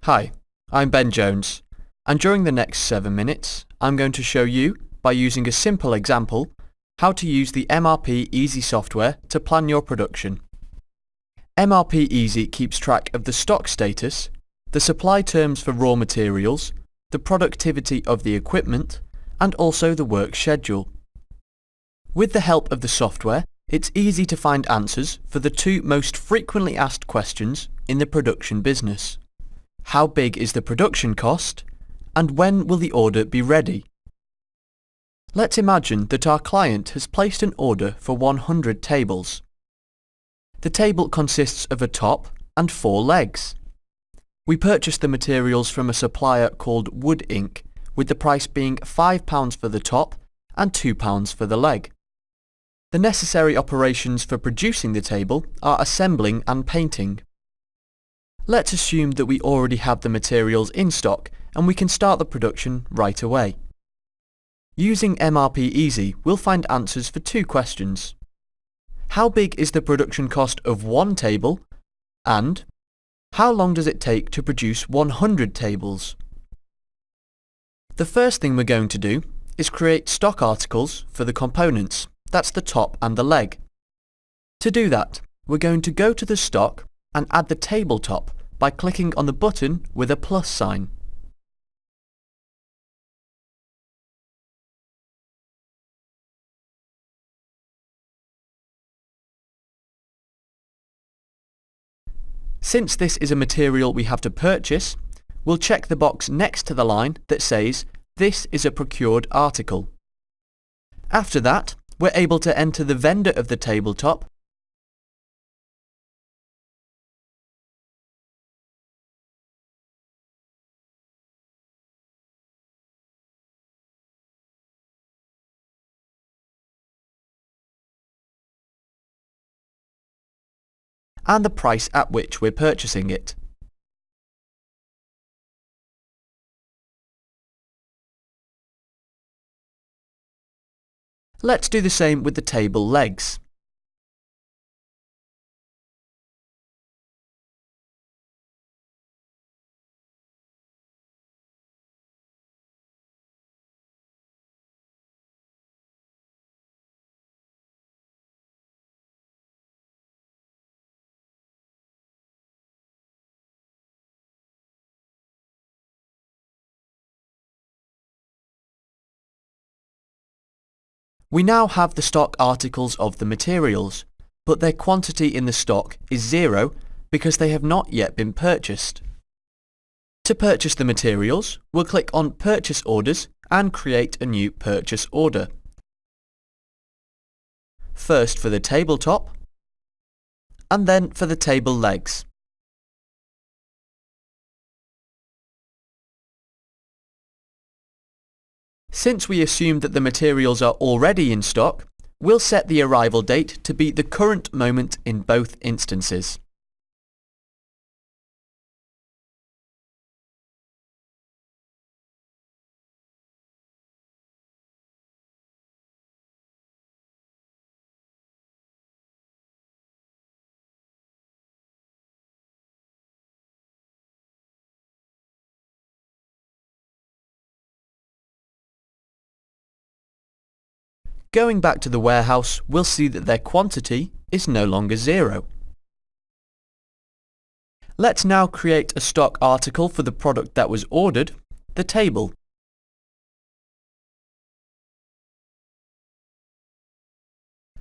Hi, I'm Ben Jones, and during the next 7 minutes, I'm going to show you, by using a simple example, how to use the MRPEasy software to plan your production. MRPEasy keeps track of the stock status, the supply terms for raw materials, the productivity of the equipment, and also the work schedule. With the help of the software, it's easy to find answers for the two most frequently asked questions in the production business. How big is the production cost? And when will the order be ready? Let's imagine that our client has placed an order for 100 tables. The table consists of a top and 4 legs. We purchased the materials from a supplier called Wood Inc., with the price being £5 for the top and £2 for the leg. The necessary operations for producing the table are assembling and painting. Let's assume that we already have the materials in stock and we can start the production right away. Using MRPEasy, we'll find answers for 2 questions. How big is the production cost of 1 table? And how long does it take to produce 100 tables? The first thing we're going to do is create stock articles for the components. That's the top and the leg. To do that, we're going to go to the stock and add the tabletop by clicking on the button with a plus sign. Since this is a material we have to purchase, we'll check the box next to the line that says, "This is a procured article." After that, we're able to enter the vendor of the tabletop and the price at which we're purchasing it. Let's do the same with the table legs. We now have the stock articles of the materials, but their quantity in the stock is 0 because they have not yet been purchased. To purchase the materials, we'll click on Purchase Orders and create a new purchase order. First for the tabletop, and then for the table legs. Since we assume that the materials are already in stock, we'll set the arrival date to be the current moment in both instances. Going back to the warehouse, we'll see that their quantity is no longer 0. Let's now create a stock article for the product that was ordered, the table.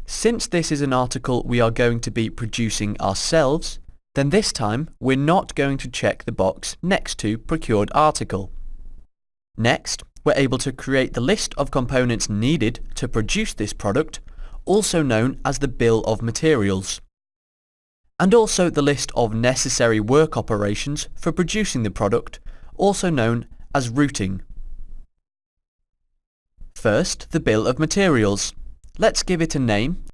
Since this is an article we are going to be producing ourselves, then this time we're not going to check the box next to Procured Article. Next, we're able to create the list of components needed to produce this product, also known as the bill of materials, and also the list of necessary work operations for producing the product, also known as routing. First, the bill of materials. Let's give it a name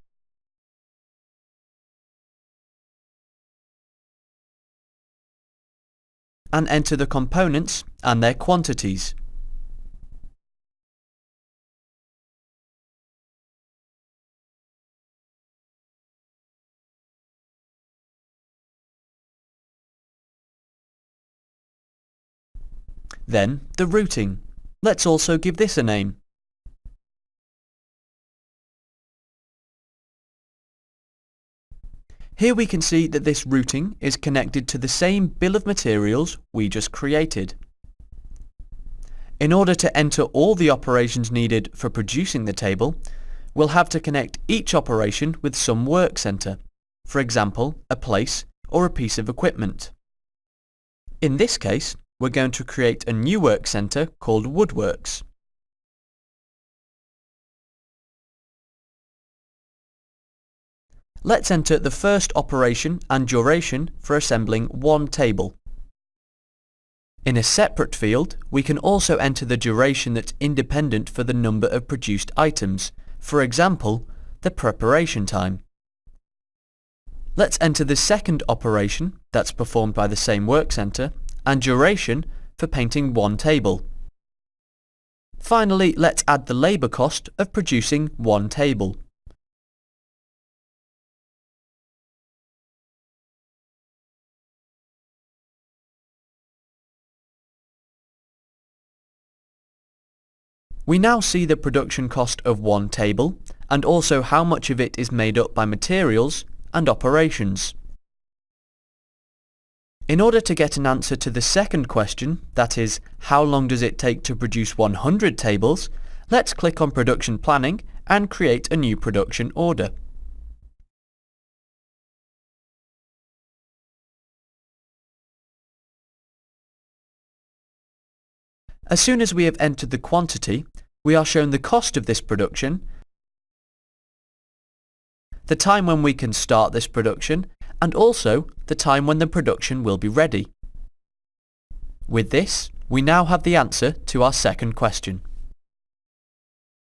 and enter the components and their quantities. Then the routing. Let's also give this a name. Here we can see that this routing is connected to the same bill of materials we just created. In order to enter all the operations needed for producing the table, we'll have to connect each operation with some work center, for example, a place or a piece of equipment. In this case, we're going to create a new work center called Woodworks. Let's enter the first operation and duration for assembling one table. In a separate field, we can also enter the duration that's independent for the number of produced items, for example, the preparation time. Let's enter the second operation that's performed by the same work center and duration for painting one table. Finally, let's add the labour cost of producing one table. We now see the production cost of one table and also how much of it is made up by materials and operations. In order to get an answer to the second question, that is, how long does it take to produce 100 tables, let's click on Production Planning and create a new production order. As soon as we have entered the quantity, we are shown the cost of this production, the time when we can start this production, and also the time when the production will be ready. With this, we now have the answer to our second question.